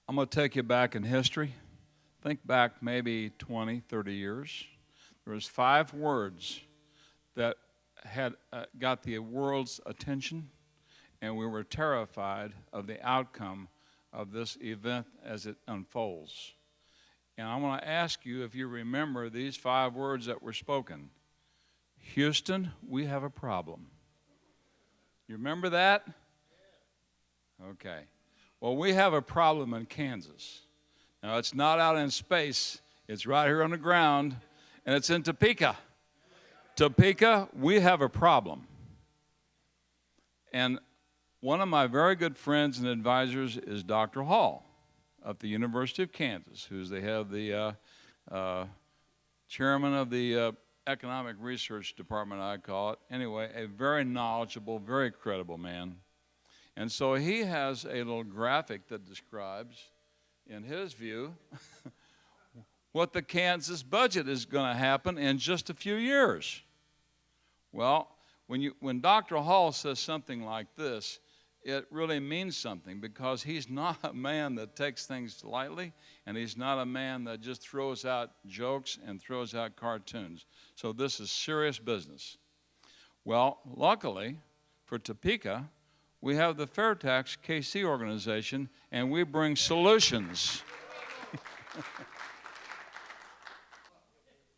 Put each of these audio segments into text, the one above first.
I'm going to take you back in history. Think back maybe 20, 30 years. There was 5 words that had got the world's attention, and we were terrified of the outcome of this event as it unfolds. And I want to ask you if you remember these 5 words that were spoken. Houston, we have a problem. You remember that? Okay. Well, we have a problem in Kansas. Now, it's not out in space. It's right here on the ground, and it's in Topeka. Topeka, we have a problem. And one of my very good friends and advisors is Dr. Hall at the University of Kansas, who's the head of the chairman of the Economic Research Department, I call it. Anyway, a very knowledgeable, very credible man. And so he has a little graphic that describes, in his view, what the Kansas budget is going to happen in just a few years. Well, when Dr. Hall says something like this, it really means something, because he's not a man that takes things lightly, and he's not a man that just throws out jokes and throws out cartoons. So this is serious business. Well, luckily for Topeka, we have the FairTax KC organization, and we bring solutions.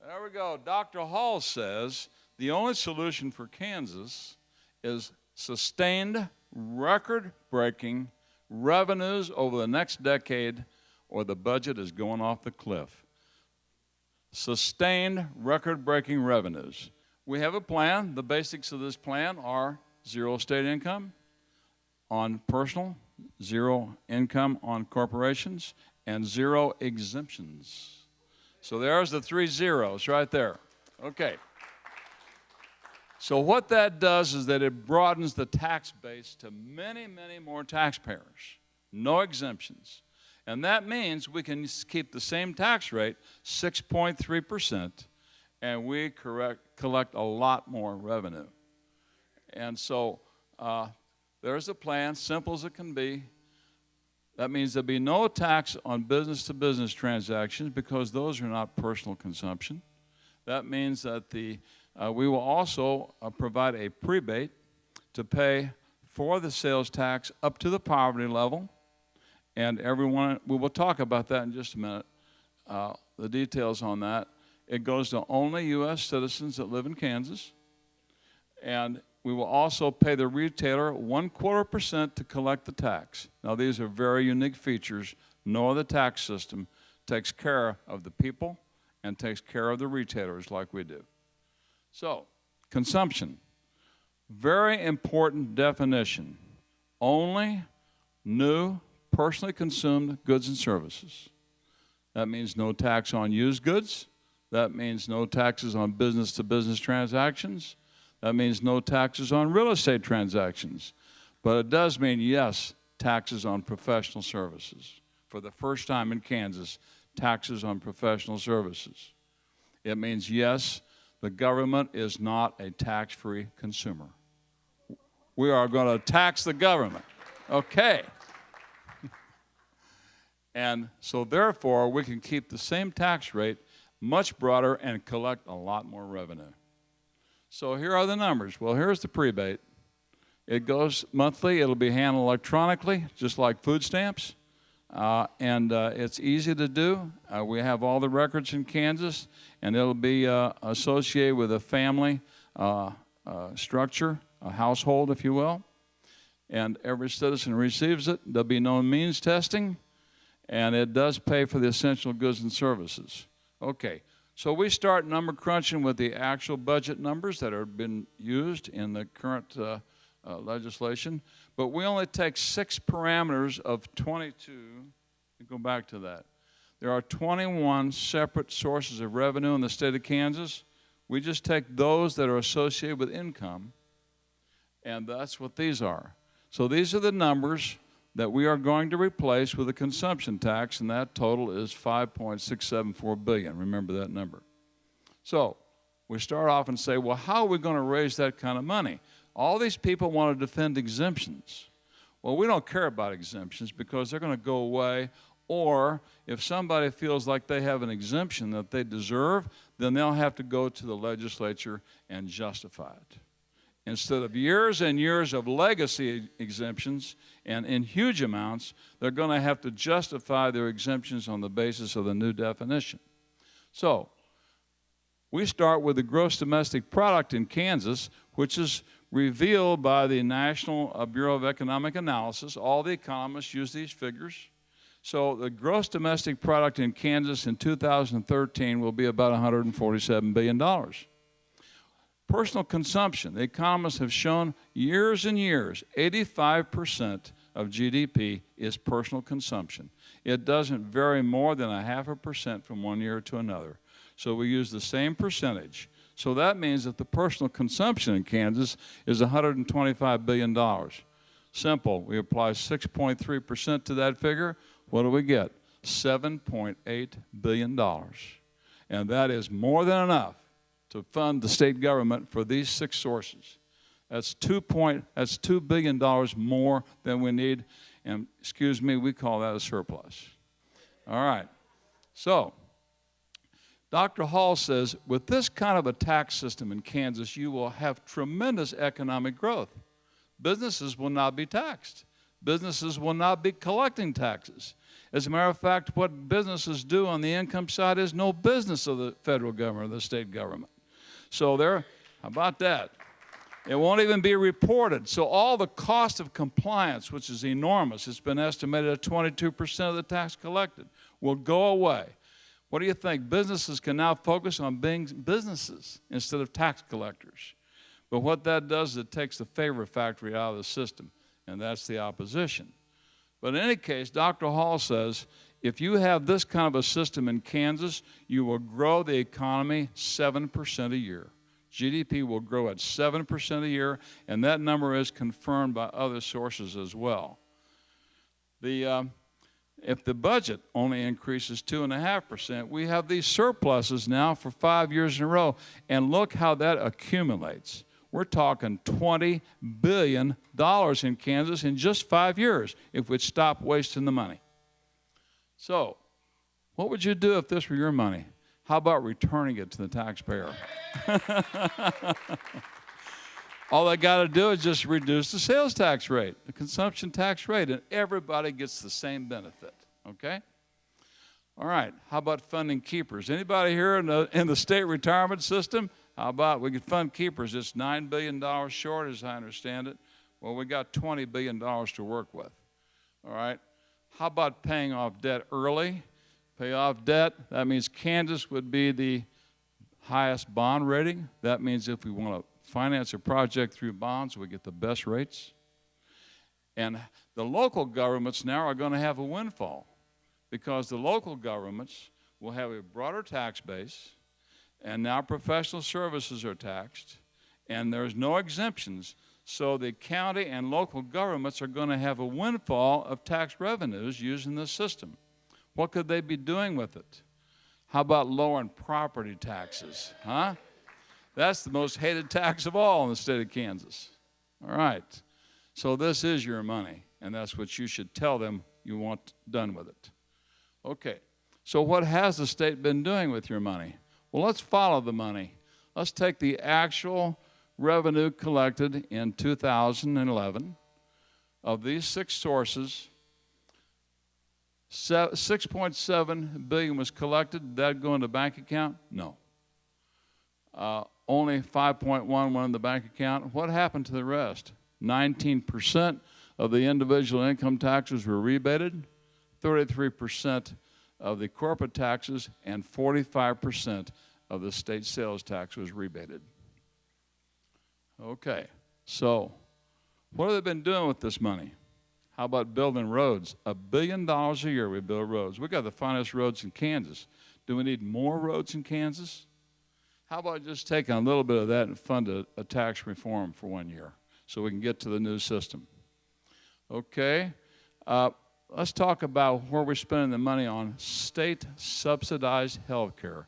There we go. Dr. Hall says the only solution for Kansas is sustained, record-breaking revenues over the next decade, or the budget is going off the cliff. Sustained, record-breaking revenues. We have a plan. The basics of this plan are 0 state income on personal, 0 income on corporations, and 0 exemptions. So there's the 3 zeros right there. Okay. So what that does is that it broadens the tax base to many, many more taxpayers. No exemptions. And that means we can keep the same tax rate, 6.3%, and we collect a lot more revenue. And so there's a plan, simple as it can be. That means there'll be no tax on business-to-business transactions, because those are not personal consumption. That means that we will also provide a prebate to pay for the sales tax up to the poverty level. And everyone, we will talk about that in just a minute, the details on that. It goes to only U.S. citizens that live in Kansas. And we will also pay the retailer 1/4% to collect the tax. Now, these are very unique features. No other tax system takes care of the people and takes care of the retailers like we do. So, consumption. Very important definition. Only new, personally consumed goods and services. That means no tax on used goods. That means no taxes on business-to-business transactions. That means no taxes on real estate transactions. But it does mean, yes, taxes on professional services. For the first time in Kansas, taxes on professional services. It means, yes, the government is not a tax-free consumer. We are going to tax the government. Okay. And so therefore, we can keep the same tax rate, much broader, and collect a lot more revenue. So here are the numbers. Well, here's the prebate. It goes monthly. It'll be handled electronically, just like food stamps. And it's easy to do. We have all the records in Kansas, and it'll be associated with a family structure, a household, if you will. And every citizen receives it. There'll be no means testing, and it does pay for the essential goods and services. Okay, so we start number crunching with the actual budget numbers that have been used in the current legislation, but we only take 6 parameters of 22. Go back to that. There are 21 separate sources of revenue in the state of Kansas. We just take those that are associated with income, and that's what these are. So these are the numbers that we are going to replace with a consumption tax, and that total is $5.674 billion. Remember that number. So we start off and say, well, how are we going to raise that kind of money? All these people want to defend exemptions. Well, we don't care about exemptions because they're going to go away, or if somebody feels like they have an exemption that they deserve, then they'll have to go to the legislature and justify it. Instead of years and years of legacy exemptions and in huge amounts, they're going to have to justify their exemptions on the basis of the new definition. So we start with the gross domestic product in Kansas, which is revealed by the National Bureau of Economic Analysis. All the economists use these figures. So the gross domestic product in Kansas in 2013 will be about $147 billion. Personal consumption, the economists have shown years and years, 85% of GDP is personal consumption. It doesn't vary more than 0.5% from one year to another. So we use the same percentage. So that means that the personal consumption in Kansas is $125 billion. Simple, we apply 6.3% to that figure. What do we get? $7.8 billion. And that is more than enough to fund the state government for these 6 sources. That's $2 billion more than we need, and excuse me, we call that a surplus. All right, so Dr. Hall says, with this kind of a tax system in Kansas, you will have tremendous economic growth. Businesses will not be taxed. Businesses will not be collecting taxes. As a matter of fact, what businesses do on the income side is no business of the federal government or the state government. So how about that? It won't even be reported. So all the cost of compliance, which is enormous, it's been estimated at 22% of the tax collected, will go away. What do you think? Businesses can now focus on being businesses instead of tax collectors. But what that does is it takes the favor factory out of the system, and that's the opposition. But in any case, Dr. Hall says, if you have this kind of a system in Kansas, you will grow the economy 7% a year. GDP will grow at 7% a year, and that number is confirmed by other sources as well. If the budget only increases 2.5%, we have these surpluses now for 5 years in a row, and look how that accumulates. We're talking $20 billion in Kansas in just 5 years if we'd stop wasting the money. So, what would you do if this were your money? How about returning it to the taxpayer? All they got to do is just reduce the sales tax rate, the consumption tax rate, and everybody gets the same benefit, okay? All right, how about funding keepers? Anybody here in the state retirement system? How about we could fund keepers? It's $9 billion short, as I understand it. Well, we got $20 billion to work with, all right? How about paying off debt early? Pay off debt, that means Kansas would be the highest bond rating. That means if we want to finance a project through bonds, we get the best rates. And the local governments now are going to have a windfall because the local governments will have a broader tax base, and now professional services are taxed, and there's no exemptions. So the county and local governments are going to have a windfall of tax revenues using this system. What could they be doing with it? How about lowering property taxes, huh? That's the most hated tax of all in the state of Kansas. All right, so this is your money, and that's what you should tell them you want done with it. Okay, so what has the state been doing with your money? Well, let's follow the money. Let's take the actual revenue collected in 2011 of these 6 sources. 6.7 billion was collected. Did that go in the bank account? No. Only 5.1 went in the bank account. What happened to the rest? 19% of the individual income taxes were rebated, 33% of the corporate taxes, and 45% of the state sales tax was rebated. Okay, so what have they been doing with this money? How about building roads? $1 billion a year we build roads. We got the finest roads in Kansas. Do we need more roads in Kansas? How about just taking a little bit of that and fund a tax reform for 1 year so we can get to the new system? Okay, let's talk about where we're spending the money on state subsidized health care.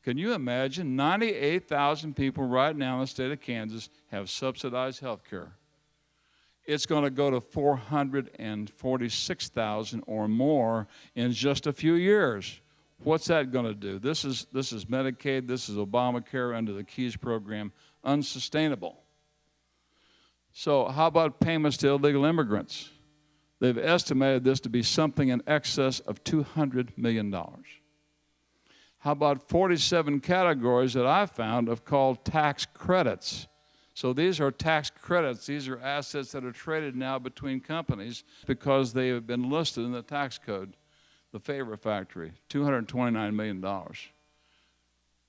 Can you imagine 98,000 people right now in the state of Kansas have subsidized health care? it's going to go to 446,000 or more in just a few years. What's that going to do? This is Medicaid, this is Obamacare under the KEYS program, unsustainable. So how about payments to illegal immigrants? They've estimated this to be something in excess of $200 million. How about 47 categories that I found of called tax credits? So these are tax credits. These are assets that are traded now between companies because they have been listed in the tax code. The Favor Factory, $229 million.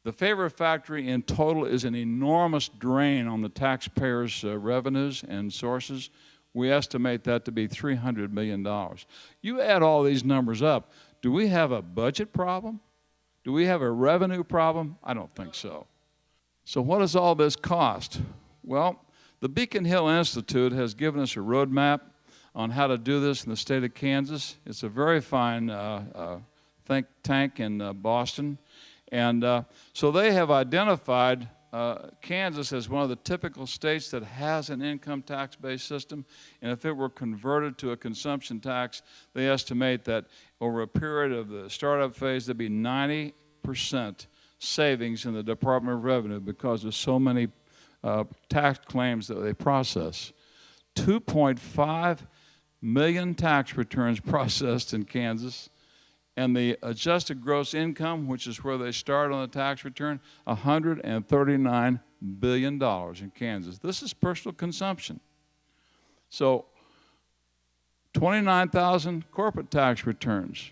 The Favor Factory in total is an enormous drain on the taxpayers' revenues and sources. We estimate that to be $300 million. You add all these numbers up, do we have a budget problem? Do we have a revenue problem? I don't think so. So what does all this cost? Well, the Beacon Hill Institute has given us a roadmap on how to do this in the state of Kansas. It's a very fine think tank in Boston. And so they have identified Kansas as one of the typical states that has an income tax-based system. And if it were converted to a consumption tax, they estimate that over a period of the startup phase, there'd be 90% savings in the Department of Revenue because of so many tax claims that they process. 2.5 million tax returns processed in Kansas, and the adjusted gross income, which is where they start on the tax return, $139 billion in Kansas. This is personal consumption. So 29,000 corporate tax returns,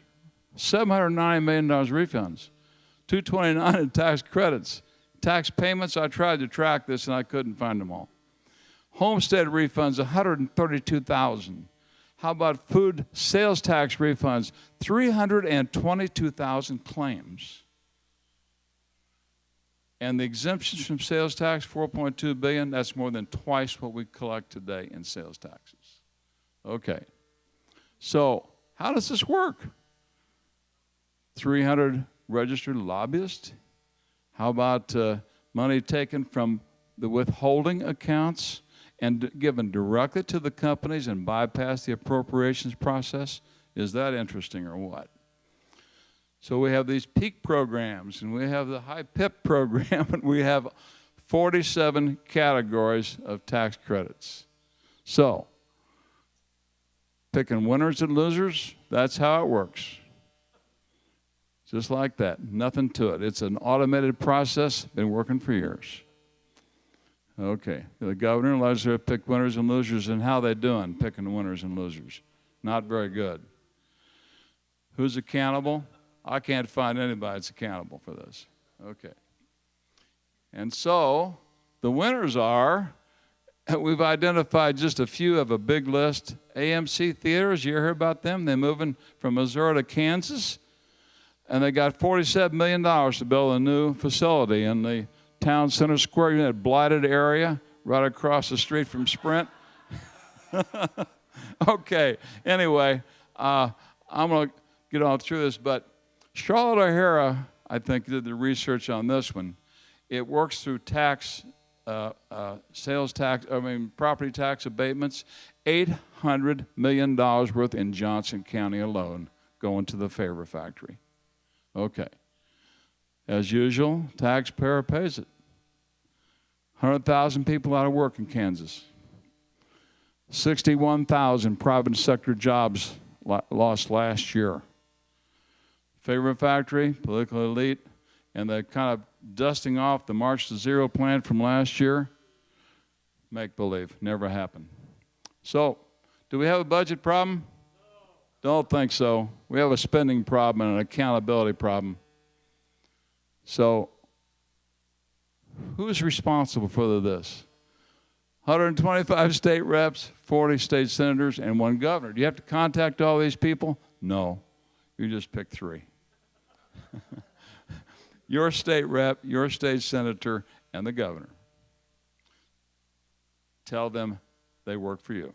$790 million refunds, $229 in tax credits. Tax payments, I tried to track this and I couldn't find them all. Homestead refunds, $132,000. How about food sales tax refunds? 322,000 claims. And the exemptions from sales tax, $4.2 billion, that's more than twice what we collect today in sales taxes. Okay. So how does this work? 300 registered lobbyists? How about money taken from the withholding accounts and given directly to the companies and bypass the appropriations process? Is that interesting or what? So we have these peak programs, and we have the high PIP program, and we have 47 categories of tax credits. So, picking winners and losers, that's how it works. Just like that, nothing to it. It's an automated process, been working for years. Okay, the governor and legislature pick winners and losers, and how they doing picking winners and losers? Not very good. Who's accountable? I can't find anybody that's accountable for this. Okay. And so the winners are, we've identified just a few of a big list. AMC Theaters, you hear about them? They're moving from Missouri to Kansas, and they got $47 million to build a new facility in the town center square, in that blighted area right across the street from Sprint. Okay, anyway, I'm going to get on through this, but Charlotte O'Hara, I think, did the research on this one. It works through tax, sales tax, property tax abatements, $800 million worth in Johnson County alone going to the Favor Factory. Okay. As usual, taxpayer pays it. 100,000 people out of work in Kansas. 61,000 private sector jobs lost last year. Favor Factory, political elite, and they're kind of dusting off the March to Zero plan from last year. Make believe, never happened. So, do we have a budget problem? No. Don't think so. We have a spending problem and an accountability problem. So, who's responsible for this? 125 state reps, 40 state senators, and 1 governor. Do you have to contact all these people? No. You just pick 3. Your state rep, your state senator, and the governor. Tell them they work for you.